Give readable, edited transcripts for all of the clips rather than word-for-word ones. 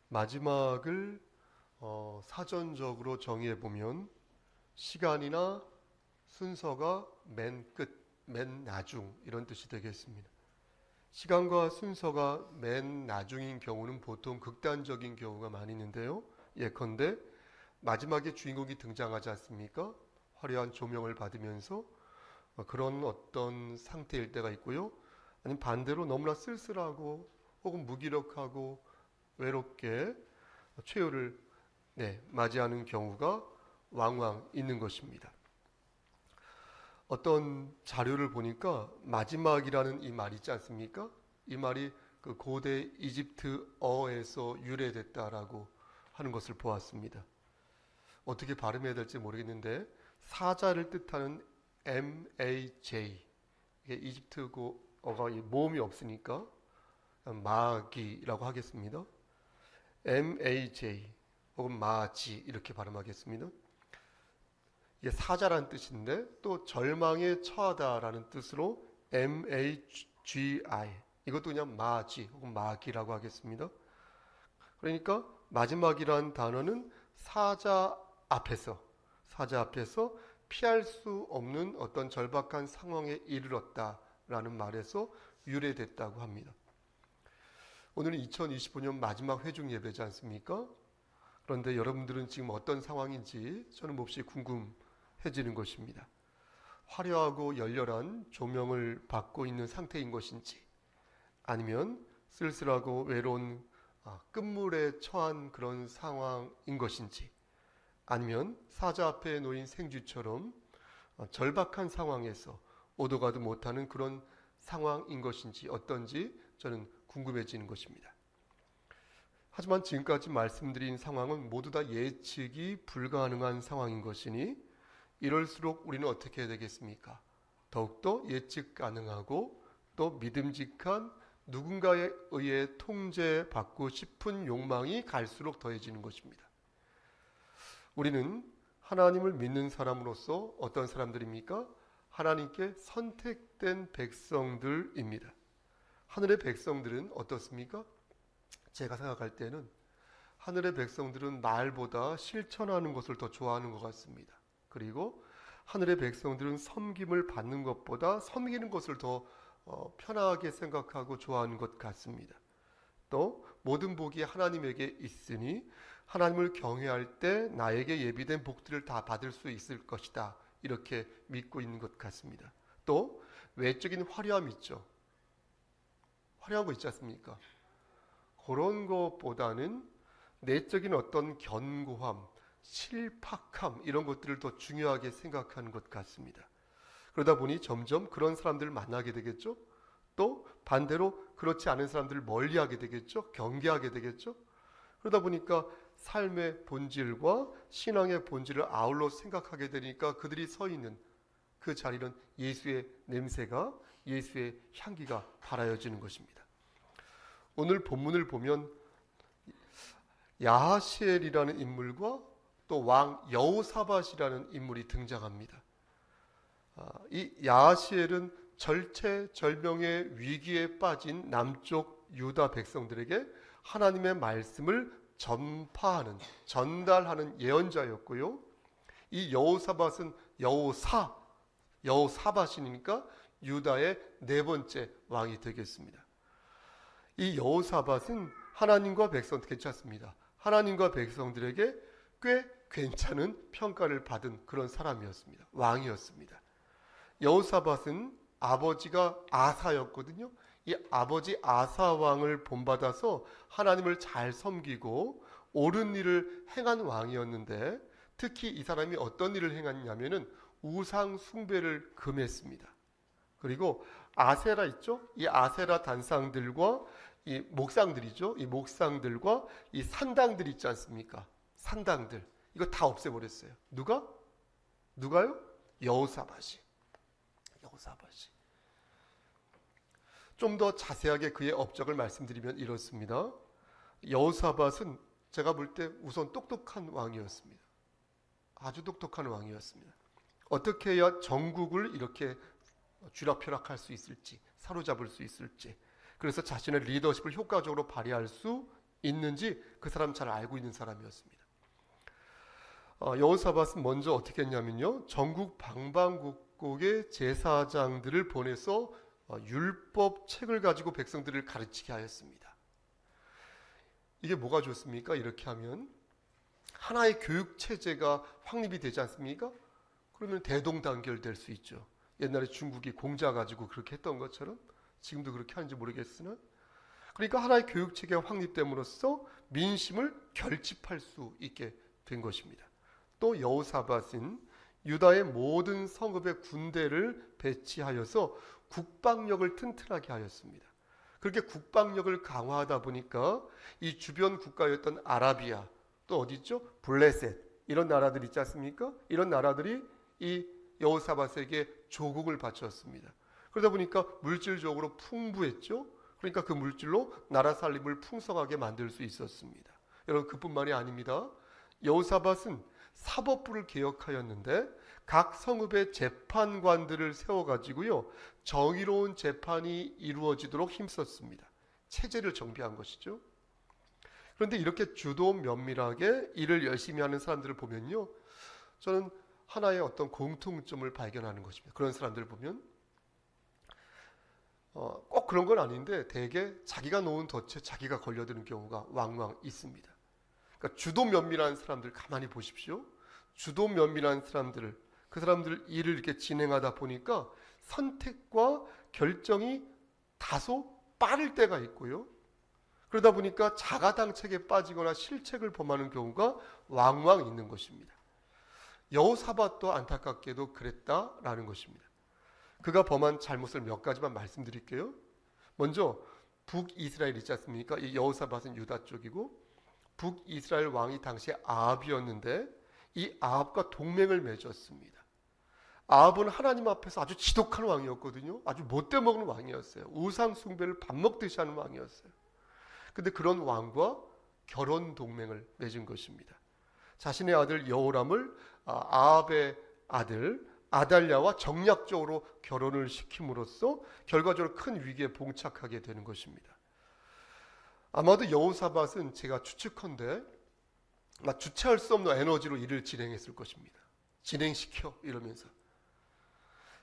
마지막을 사전적으로 정의해 보면 시간이나 순서가 맨 끝, 맨 나중 이런 뜻이 되겠습니다. 시간과 순서가 맨 나중인 경우는 보통 극단적인 경우가 많이 있는데요. 예컨대 마지막에 주인공이 등장하지 않습니까? 화려한 조명을 받으면서 그런 어떤 상태일 때가 있고요. 아니면 반대로 너무나 쓸쓸하고 혹은 무기력하고 외롭게 최후를 맞이하는 경우가 왕왕 있는 것입니다. 어떤 자료를 보니까 마지막이라는 이 말이 있지 않습니까? 이 말이 그 고대 이집트어에서 유래됐다라고 하는 것을 보았습니다. 어떻게 발음해야 될지 모르겠는데 사자를 뜻하는 MAJ, 이게 이집트어가 모음이 없으니까 마기라고 하겠습니다. MAJ 혹은 마지 이렇게 발음하겠습니다. 이게 사자라는 뜻인데 또 절망에 처하다라는 뜻으로 MAGI, 이것도 그냥 마지 혹은 마기라고 하겠습니다. 그러니까 마지막이라는 단어는 사자 앞에서 피할 수 없는 어떤 절박한 상황에 이르렀다라는 말에서 유래됐다고 합니다. 오늘은 2025년 마지막 회중 예배지 않습니까? 그런데 여러분들은 지금 어떤 상황인지 저는 몹시 궁금해지는 것입니다. 화려하고 열렬한 조명을 받고 있는 상태인 것인지, 아니면 쓸쓸하고 외로운 끝물에 처한 그런 상황인 것인지, 아니면 사자 앞에 놓인 생쥐처럼 절박한 상황에서 오도 가도 못하는 그런 상황인 것인지 어떤지 저는 궁금해지는 것입니다. 하지만 지금까지 말씀드린 상황은 모두 다 예측이 불가능한 상황인 것이니 이럴수록 우리는 어떻게 해야 되겠습니까? 더욱더 예측 가능하고 또 믿음직한 누군가에 의해 통제받고 싶은 욕망이 갈수록 더해지는 것입니다. 우리는 하나님을 믿는 사람으로서 어떤 사람들입니까? 하나님께 선택된 백성들입니다. 하늘의 백성들은 어떻습니까? 제가 생각할 때는 하늘의 백성들은 말보다 실천하는 것을 더 좋아하는 것 같습니다. 그리고 하늘의 백성들은 섬김을 받는 것보다 섬기는 것을 더 편하게 생각하고 좋아하는 것 같습니다. 또 모든 복이 하나님에게 있으니 하나님을 경외할 때 나에게 예비된 복들을 다 받을 수 있을 것이다, 이렇게 믿고 있는 것 같습니다. 또 외적인 화려함이 있죠. 화려한 거 있지 않습니까? 그런 것보다는 내적인 어떤 견고함, 실팍함 이런 것들을 더 중요하게 생각하는 것 같습니다. 그러다 보니 점점 그런 사람들을 만나게 되겠죠. 또 반대로 그렇지 않은 사람들을 멀리하게 되겠죠. 경계하게 되겠죠. 그러다 보니까 삶의 본질과 신앙의 본질을 아울러 생각하게 되니까 그들이 서 있는 그 자리는 예수의 냄새가, 예수의 향기가 발하여지는 것입니다. 오늘 본문을 보면 야하시엘이라는 인물과 또 왕 여호사밧이라는 인물이 등장합니다. 이 야하시엘은 절체절명의 위기에 빠진 남쪽 유다 백성들에게 하나님의 말씀을 전달하는 예언자였고요. 이 여호사밧은 여호사밧이니까 유다의 네 번째 왕이 되겠습니다. 이 여호사밧은 하나님과 백성 괜찮습니다. 하나님과 백성들에게 꽤 괜찮은 평가를 받은 그런 사람이었습니다. 왕이었습니다. 여호사밧은 아버지가 아사였거든요. 이 아버지 아사 왕을 본받아서 하나님을 잘 섬기고 옳은 일을 행한 왕이었는데, 특히 이 사람이 어떤 일을 행했냐면은 우상 숭배를 금했습니다. 그리고 아세라 있죠? 이 아세라 단상들과 이 목상들이죠. 이 목상들과 이 산당들 있지 않습니까? 산당들 이거 다 없애버렸어요. 누가요? 여호사밧이. 좀 더 자세하게 그의 업적을 말씀드리면 이렇습니다. 여호사밧은 제가 볼 때 우선 똑똑한 왕이었습니다. 아주 똑똑한 왕이었습니다. 어떻게 해야 전국을 이렇게 쥐락펴락할 수 있을지, 사로잡을 수 있을지, 그래서 자신의 리더십을 효과적으로 발휘할 수 있는지 그 사람 잘 알고 있는 사람이었습니다. 여호사밧은 먼저 어떻게 했냐면요, 전국 방방곡곡의 제사장들을 보내서 율법 책을 가지고 백성들을 가르치게 하였습니다. 이게 뭐가 좋습니까? 이렇게 하면 하나의 교육 체제가 확립이 되지 않습니까? 그러면 대동단결될 수 있죠. 옛날에 중국이 공자 가지고 그렇게 했던 것처럼 지금도 그렇게 하는지 모르겠으나, 그러니까 하나의 교육 체계가 확립됨으로써 민심을 결집할 수 있게 된 것입니다. 또 여호사밧은 유다의 모든 성읍에 군대를 배치하여서 국방력을 튼튼하게 하였습니다. 그렇게 국방력을 강화하다 보니까 이 주변 국가였던 아라비아, 또 어디 있죠? 블레셋, 이런 나라들 있지 않습니까? 이런 나라들이 이 여호사밧에게 조국을 바쳤습니다. 그러다 보니까 물질적으로 풍부했죠. 그러니까 그 물질로 나라 살림을 풍성하게 만들 수 있었습니다. 여러분, 그뿐만이 아닙니다. 여호사밧은 사법부를 개혁하였는데 각 성읍에 재판관들을 세워가지고요, 정의로운 재판이 이루어지도록 힘썼습니다. 체제를 정비한 것이죠. 그런데 이렇게 주도 면밀하게 일을 열심히 하는 사람들을 보면요, 저는 하나의 어떤 공통점을 발견하는 것입니다. 그런 사람들을 보면 꼭 그런 건 아닌데 대개 자기가 놓은 덫에 자기가 걸려드는 경우가 왕왕 있습니다. 그러니까 주도 면밀한 사람들 가만히 보십시오. 주도 면밀한 사람들을, 그 사람들 일을 이렇게 진행하다 보니까 선택과 결정이 다소 빠를 때가 있고요. 그러다 보니까 자가당책에 빠지거나 실책을 범하는 경우가 왕왕 있는 것입니다. 여호사밧도 안타깝게도 그랬다라는 것입니다. 그가 범한 잘못을 몇 가지만 말씀드릴게요. 먼저 북이스라엘 있지 않습니까? 이 여호사밧은 유다 쪽이고 북이스라엘 왕이 당시에 아합이었는데 이 아합과 동맹을 맺었습니다. 아합은 하나님 앞에서 아주 지독한 왕이었거든요. 아주 못돼 먹는 왕이었어요. 우상 숭배를 밥 먹듯이 하는 왕이었어요. 근데 그런 왕과 결혼 동맹을 맺은 것입니다. 자신의 아들 여호람을 아합의 아들 아달랴와 정략적으로 결혼을 시킴으로써 결과적으로 큰 위기에 봉착하게 되는 것입니다. 아마도 여호사밧은 제가 추측컨대 주체할 수 없는 에너지로 일을 진행했을 것입니다. 진행시켜 이러면서.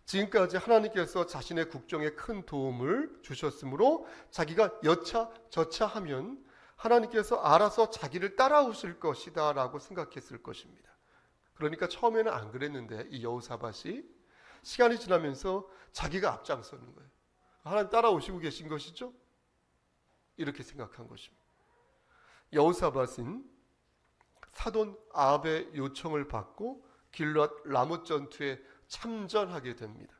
지금까지 하나님께서 자신의 국정에 큰 도움을 주셨으므로 자기가 여차 저차 하면 하나님께서 알아서 자기를 따라오실 것이다 라고 생각했을 것입니다. 그러니까 처음에는 안 그랬는데 이 여호사밧이 시간이 지나면서 자기가 앞장서는 거예요. 하나님 따라오시고 계신 것이죠? 이렇게 생각한 것입니다. 여호사밧은 사돈 아합의 요청을 받고 길앗 라못 전투에 참전하게 됩니다.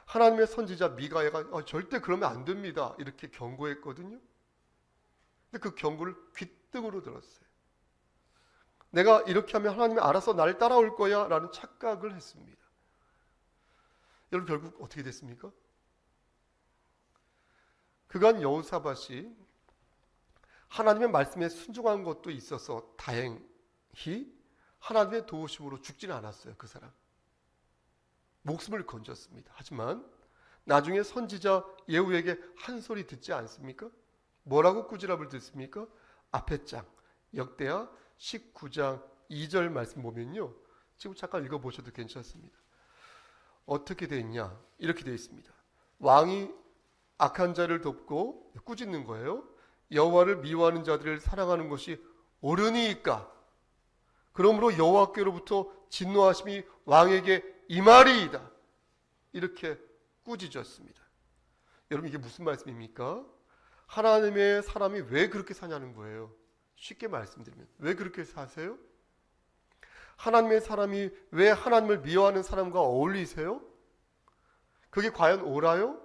하나님의 선지자 미가야가 절대 그러면 안 됩니다 이렇게 경고했거든요. 근데 그 경고를 귓등으로 들었어요. 내가 이렇게 하면 하나님이 알아서 나를 따라올 거야 라는 착각을 했습니다. 여러분, 결국 어떻게 됐습니까? 그간 여호사밧이 하나님의 말씀에 순종한 것도 있어서 다행히 하나님의 도우심으로 죽지는 않았어요. 그 사람 목숨을 건졌습니다. 하지만 나중에 선지자 예후에게 한 소리 듣지 않습니까? 뭐라고 꾸지람을 듣습니까? 앞에 장 역대하 19장 2절 말씀 보면요, 지금 잠깐 읽어보셔도 괜찮습니다. 어떻게 되어 있냐? 이렇게 되어 있습니다. 왕이 악한 자를 돕고 꾸짖는 거예요. 여호와를 미워하는 자들을 사랑하는 것이 옳으니까 그러므로 여호와께로부터 진노하심이 왕에게 임하리이다. 이렇게 꾸짖었습니다. 여러분, 이게 무슨 말씀입니까? 하나님의 사람이 왜 그렇게 사냐는 거예요. 쉽게 말씀드리면 왜 그렇게 사세요? 하나님의 사람이 왜 하나님을 미워하는 사람과 어울리세요? 그게 과연 옳아요?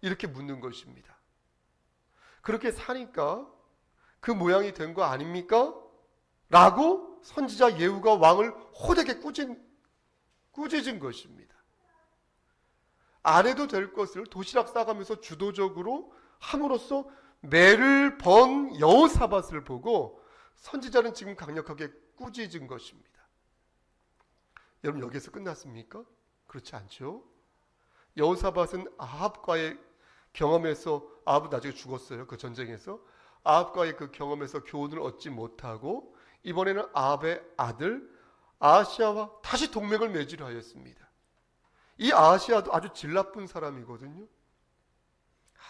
이렇게 묻는 것입니다. 그렇게 사니까 그 모양이 된 거 아닙니까? 라고 선지자 예후가 왕을 호되게 꾸짖은 것입니다. 안 해도 될 것을 도시락 싸가면서 주도적으로 함으로써 매를 번 여호사밧을 보고 선지자는 지금 강력하게 꾸짖은 것입니다. 여러분, 여기서 끝났습니까? 그렇지 않죠? 여호사밧은 아합과의 경험에서, 아합은 나중에 죽었어요. 그 전쟁에서. 아합과의 그 경험에서 교훈을 얻지 못하고 이번에는 아합의 아들 아하시아와 다시 동맹을 맺으려 하였습니다. 이 아하시아도 아주 질 나쁜 사람이거든요.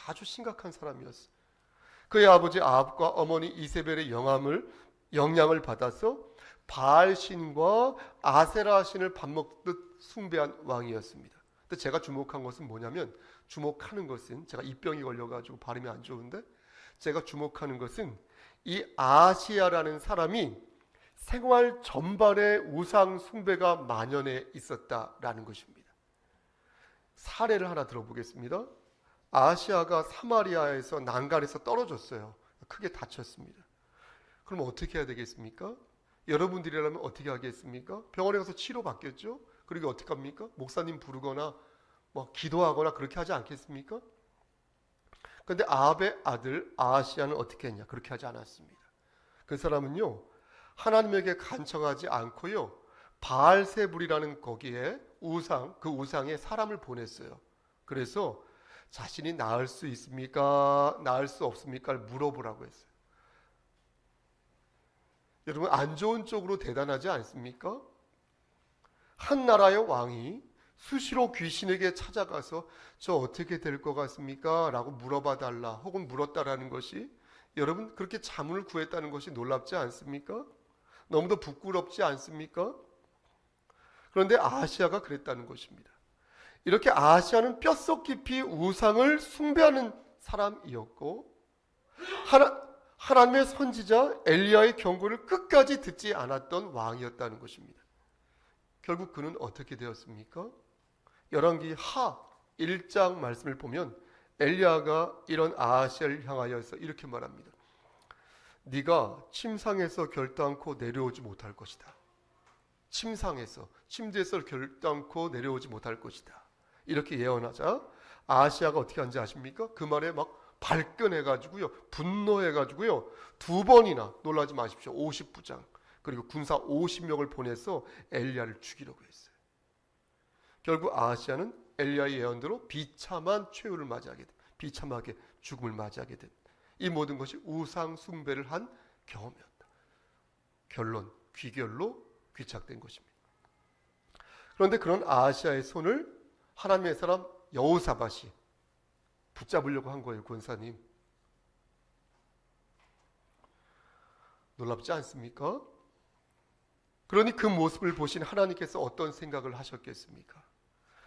아주 심각한 사람이었어요. 그의 아버지 아합과 어머니 이세벨의 영향을 받아서 바알신과 아세라 신을 밥 먹듯 숭배한 왕이었습니다. 근데 제가 주목한 것은 뭐냐면, 제가 입병이 걸려가지고 발음이 안 좋은데, 제가 주목하는 것은 이 아시아라는 사람이 생활 전반에 우상 숭배가 만연해 있었다라는 것입니다. 사례를 하나 들어보겠습니다. 아시아가 사마리아에서 난간에서 떨어졌어요. 크게 다쳤습니다. 그럼 어떻게 해야 되겠습니까? 여러분들이라면 어떻게 하겠습니까? 병원에 가서 치료받겠죠? 그리고 어떻게 합니까? 목사님 부르거나 기도하거나 그렇게 하지 않겠습니까? 그런데 아합의 아들 아하시아는 어떻게 했냐? 그렇게 하지 않았습니다. 그 사람은요, 하나님에게 간청하지 않고요, 바알세불이라는 거기에 그 우상에 사람을 보냈어요. 그래서 자신이 나을 수 있습니까? 나을 수 없습니까?를 물어보라고 했어요. 여러분, 안 좋은 쪽으로 대단하지 않습니까? 한 나라의 왕이 수시로 귀신에게 찾아가서 저 어떻게 될 것 같습니까? 라고 물어봐 달라 혹은 물었다라는 것이, 여러분, 그렇게 자문을 구했다는 것이 놀랍지 않습니까? 너무도 부끄럽지 않습니까? 그런데 아하시아가 그랬다는 것입니다. 이렇게 아하시아는 뼛속 깊이 우상을 숭배하는 사람이었고, 하나님의 선지자 엘리야의 경고를 끝까지 듣지 않았던 왕이었다는 것입니다. 결국 그는 어떻게 되었습니까? 열왕기 하 1장 말씀을 보면 엘리야가 이런 아하시아를 향하여서 이렇게 말합니다. 네가 침상에서 결단코 내려오지 못할 것이다. 침대에서 결단코 내려오지 못할 것이다. 이렇게 예언하자 아하시아가 어떻게 한지 아십니까? 그 말에 막 발끈해가지고요, 분노해가지고요, 2번이나, 놀라지 마십시오, 50부장 그리고 군사 50명을 보내서 엘리야를 죽이려고 했어요. 결국 아하시아는 엘리야의 예언대로 비참한 최후를 맞이하게 돼, 비참하게 죽음을 맞이하게 된, 이 모든 것이 우상 숭배를 한 경험이었다. 결론, 귀결로 귀착된 것입니다. 그런데 그런 아하시아의 손을 하나님의 사람 여호사밧이 붙잡으려고 한 거예요. 권사님, 놀랍지 않습니까? 그러니 그 모습을 보신 하나님께서 어떤 생각을 하셨겠습니까?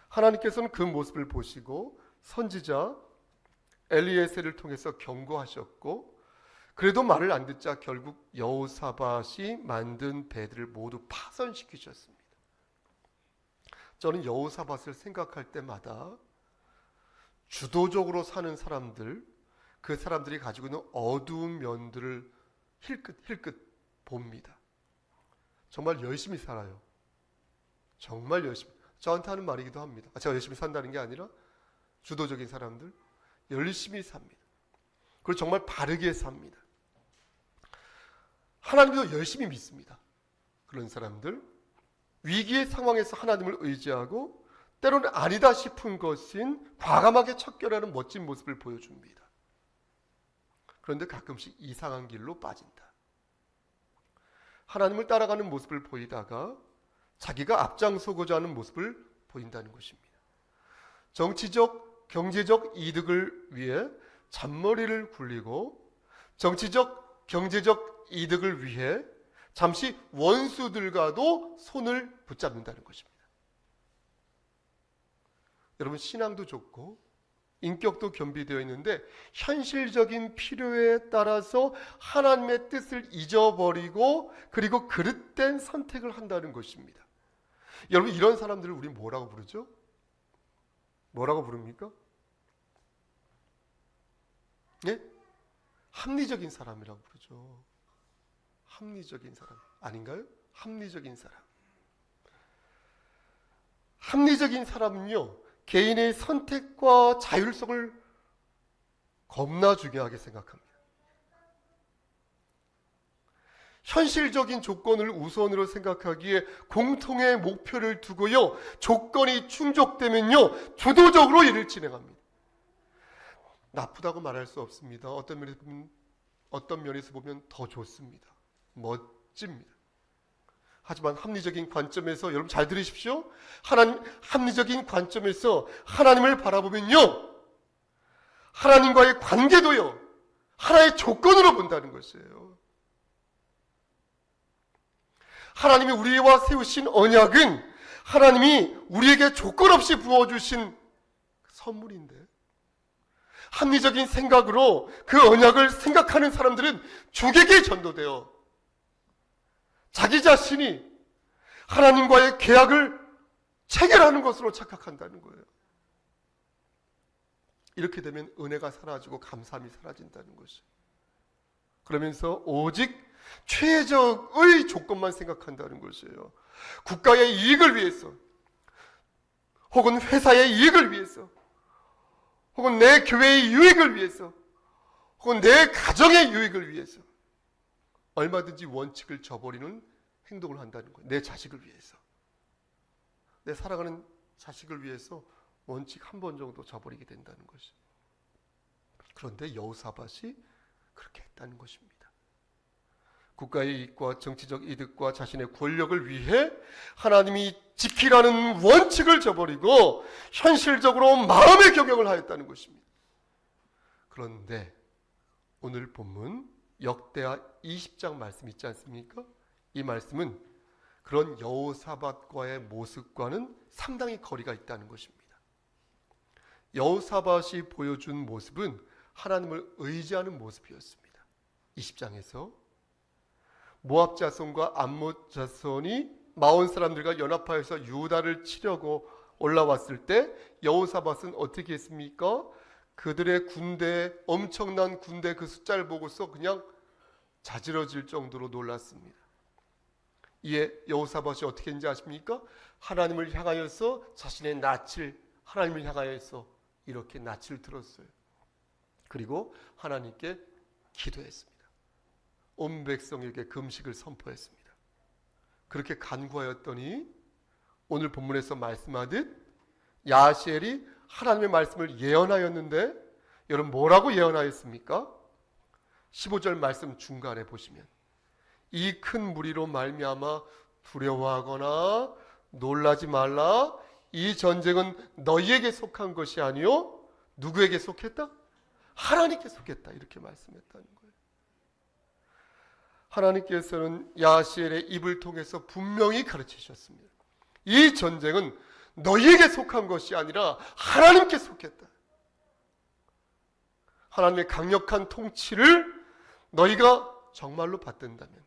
하나님께서는 그 모습을 보시고 선지자 엘리에셀을 통해서 경고하셨고, 그래도 말을 안 듣자 결국 여호사밧이 만든 배들을 모두 파손시키셨습니다. 저는 여호사밧을 생각할 때마다 주도적으로 사는 사람들, 그 사람들이 가지고 있는 어두운 면들을 힐끗 봅니다. 정말 열심히 살아요. 정말 열심히. 저한테 하는 말이기도 합니다. 제가 열심히 산다는 게 아니라 주도적인 사람들 열심히 삽니다. 그리고 정말 바르게 삽니다. 하나님도 열심히 믿습니다. 그런 사람들, 위기의 상황에서 하나님을 의지하고 때로는 아니다 싶은 것인 과감하게 척결하는 멋진 모습을 보여줍니다. 그런데 가끔씩 이상한 길로 빠진다. 하나님을 따라가는 모습을 보이다가 자기가 앞장서고자 하는 모습을 보인다는 것입니다. 정치적, 경제적 이득을 위해 잔머리를 굴리고, 정치적, 경제적 이득을 위해 잠시 원수들과도 손을 붙잡는다는 것입니다. 여러분, 신앙도 좋고 인격도 겸비되어 있는데 현실적인 필요에 따라서 하나님의 뜻을 잊어버리고 그리고 그릇된 선택을 한다는 것입니다. 여러분, 이런 사람들을 우리 뭐라고 부르죠? 뭐라고 부릅니까? 예? 합리적인 사람이라고 부르죠. 합리적인 사람 아닌가요? 합리적인 사람. 합리적인 사람은요, 개인의 선택과 자율성을 겁나 중요하게 생각합니다. 현실적인 조건을 우선으로 생각하기에 공통의 목표를 두고요, 조건이 충족되면요, 주도적으로 일을 진행합니다. 나쁘다고 말할 수 없습니다. 어떤 면에서 보면 어떤 면에서 보면 더 좋습니다. 멋집니다. 하지만 합리적인 관점에서 여러분 잘 들으십시오. 합리적인 관점에서 하나님을 바라보면요, 하나님과의 관계도요, 하나의 조건으로 본다는 것이에요. 하나님이 우리와 세우신 언약은 하나님이 우리에게 조건 없이 부어주신 선물인데, 합리적인 생각으로 그 언약을 생각하는 사람들은 죽에게 전도되어 자기 자신이 하나님과의 계약을 체결하는 것으로 착각한다는 거예요. 이렇게 되면 은혜가 사라지고 감사함이 사라진다는 것이에요. 그러면서 오직 최적의 조건만 생각한다는 것이에요. 국가의 이익을 위해서, 혹은 회사의 이익을 위해서, 혹은 내 교회의 유익을 위해서, 혹은 내 가정의 유익을 위해서 얼마든지 원칙을 저버리는 행동을 한다는 거예요. 내 자식을 위해서, 내 사랑하는 자식을 위해서 원칙 한 번 정도 저버리게 된다는 것이. 그런데 여호사밧이 그렇게 했다는 것입니다. 국가의 이익과 정치적 이득과 자신의 권력을 위해 하나님이 지키라는 원칙을 저버리고 현실적으로 마음의 경영을 하였다는 것입니다. 그런데 오늘 본문 역대하 20장 말씀 있지 않습니까? 이 말씀은 그런 여호사밧과의 모습과는 상당히 거리가 있다는 것입니다. 여호사밧이 보여준 모습은 하나님을 의지하는 모습이었습니다. 20장에서 모압 자손과 암몬 자손이 마온 사람들과 연합하여서 유다를 치려고 올라왔을 때 여호사밧은 어떻게 했습니까? 그들의 군대, 엄청난 군대 그 숫자를 보고서 그냥 자지러질 정도로 놀랐습니다. 이에 여호사밧이 어떻게 했는지 아십니까? 하나님을 향하여서 자신의 낯을, 하나님을 향하여서 이렇게 낯을 들었어요. 그리고 하나님께 기도했습니다. 온 백성에게 금식을 선포했습니다. 그렇게 간구하였더니 오늘 본문에서 말씀하듯 야하시엘이 하나님의 말씀을 예언하였는데, 여러분 뭐라고 예언하였습니까? 15절 말씀 중간에 보시면 이 큰 무리로 말미암아 두려워하거나 놀라지 말라. 이 전쟁은 너희에게 속한 것이 아니요 누구에게 속했다? 하나님께 속했다. 이렇게 말씀했다는 거예요. 하나님께서는 야하시엘의 입을 통해서 분명히 가르치셨습니다. 이 전쟁은 너희에게 속한 것이 아니라 하나님께 속했다. 하나님의 강력한 통치를 너희가 정말로 받든다면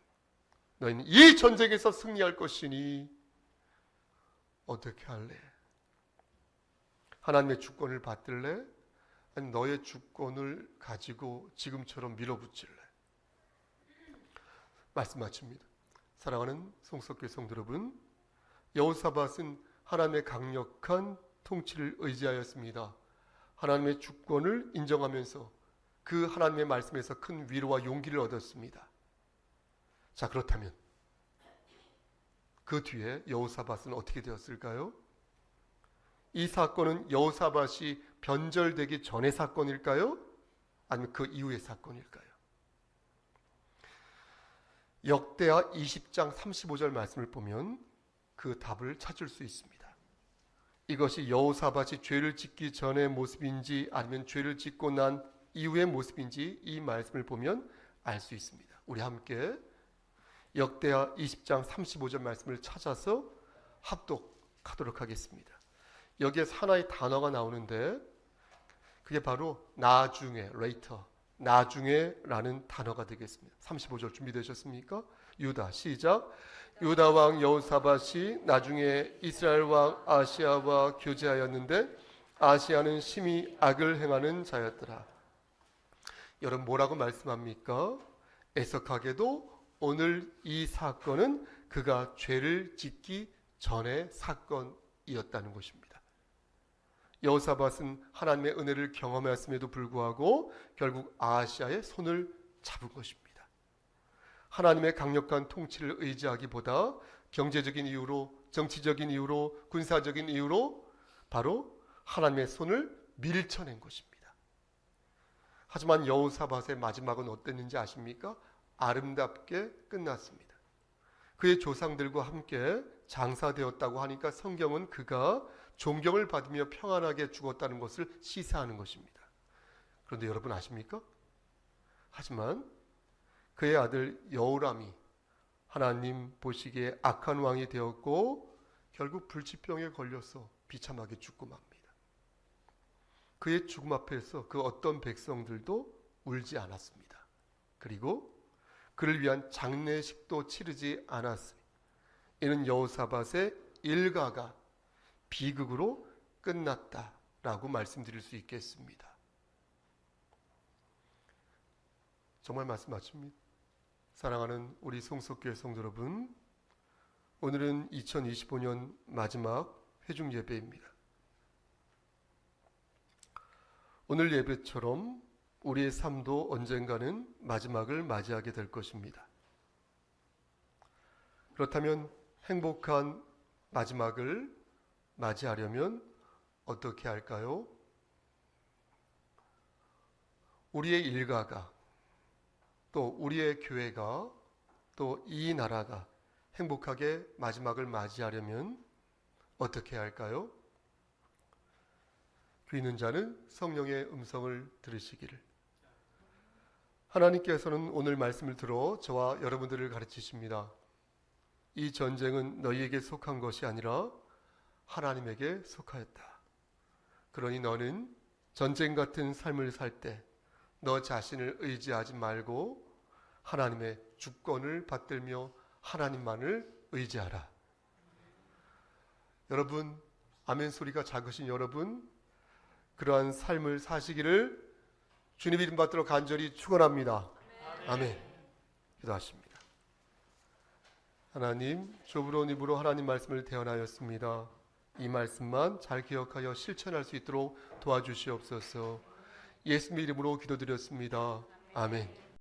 너희는 이 전쟁에서 승리할 것이니 어떻게 할래? 하나님의 주권을 받들래? 아니 너의 주권을 가지고 지금처럼 밀어붙일래? 말씀 마칩니다. 사랑하는 송석교 성도 여러분, 여호사밧은 하나님의 강력한 통치를 의지하였습니다. 하나님의 주권을 인정하면서 그 하나님의 말씀에서 큰 위로와 용기를 얻었습니다. 자, 그렇다면 그 뒤에 여호사밧은 어떻게 되었을까요? 이 사건은 여호사밧이 변절되기 전의 사건일까요? 아니면 그 이후의 사건일까요? 역대하 20장 35절 말씀을 보면 그 답을 찾을 수 있습니다. 이것이 여호사밧이 죄를 짓기 전의 모습인지 아니면 죄를 짓고 난 이후의 모습인지 이 말씀을 보면 알 수 있습니다. 우리 함께 역대하 20장 35절 말씀을 찾아서 합독하도록 하겠습니다. 여기에서 하나의 단어가 나오는데 그게 바로 나중에, later, 나중에라는 단어가 되겠습니다. 35절 준비되셨습니까? 유다, 시작. 유다 왕 여호사밧이 나중에 이스라엘 왕 아시아와 교제하였는데 아시아는 심히 악을 행하는 자였더라. 여러분 뭐라고 말씀합니까? 애석하게도 오늘 이 사건은 그가 죄를 짓기 전의 사건이었다는 것입니다. 여호사밧은 하나님의 은혜를 경험했음에도 불구하고 결국 아하시아의 손을 잡은 것입니다. 하나님의 강력한 통치를 의지하기보다 경제적인 이유로, 정치적인 이유로, 군사적인 이유로 바로 하나님의 손을 밀쳐낸 것입니다. 하지만 여호사밧의 마지막은 어땠는지 아십니까? 아름답게 끝났습니다. 그의 조상들과 함께 장사되었다고 하니까 성경은 그가 존경을 받으며 평안하게 죽었다는 것을 시사하는 것입니다. 그런데 여러분 아십니까? 하지만 그의 아들 여호람이 하나님 보시기에 악한 왕이 되었고 결국 불치병에 걸려서 비참하게 죽고 맙니다. 그의 죽음 앞에서 그 어떤 백성들도 울지 않았습니다. 그리고 그를 위한 장례식도 치르지 않았습니다. 이는 여호사밧의 일가가 비극으로 끝났다라고 말씀드릴 수 있겠습니다. 정말 말씀 맞춥니다. 사랑하는 우리 송석교회 성도 여러분, 오늘은 2025년 마지막 회중 예배입니다. 오늘 예배처럼 우리의 삶도 언젠가는 마지막을 맞이하게 될 것입니다. 그렇다면 행복한 마지막을 맞이하려면 어떻게 할까요? 우리의 일가가, 또 우리의 교회가, 또 이 나라가 행복하게 마지막을 맞이하려면 어떻게 할까요? 귀 있는 자는 성령의 음성을 들으시기를. 하나님께서는 오늘 말씀을 들어 저와 여러분들을 가르치십니다. 이 전쟁은 너희에게 속한 것이 아니라 하나님에게 속하였다. 그러니 너는 전쟁 같은 삶을 살 때 너 자신을 의지하지 말고 하나님의 주권을 받들며 하나님만을 의지하라. 여러분, 아멘 소리가 작으신 여러분, 그러한 삶을 사시기를 주님 이름 받들어 간절히 축원합니다. 아멘. 기도하십니다. 하나님, 좁은 입으로 하나님 말씀을 대언하였습니다. 이 말씀만 잘 기억하여 실천할 수 있도록 도와주시옵소서. 예수님 이름으로 기도드렸습니다. 아멘.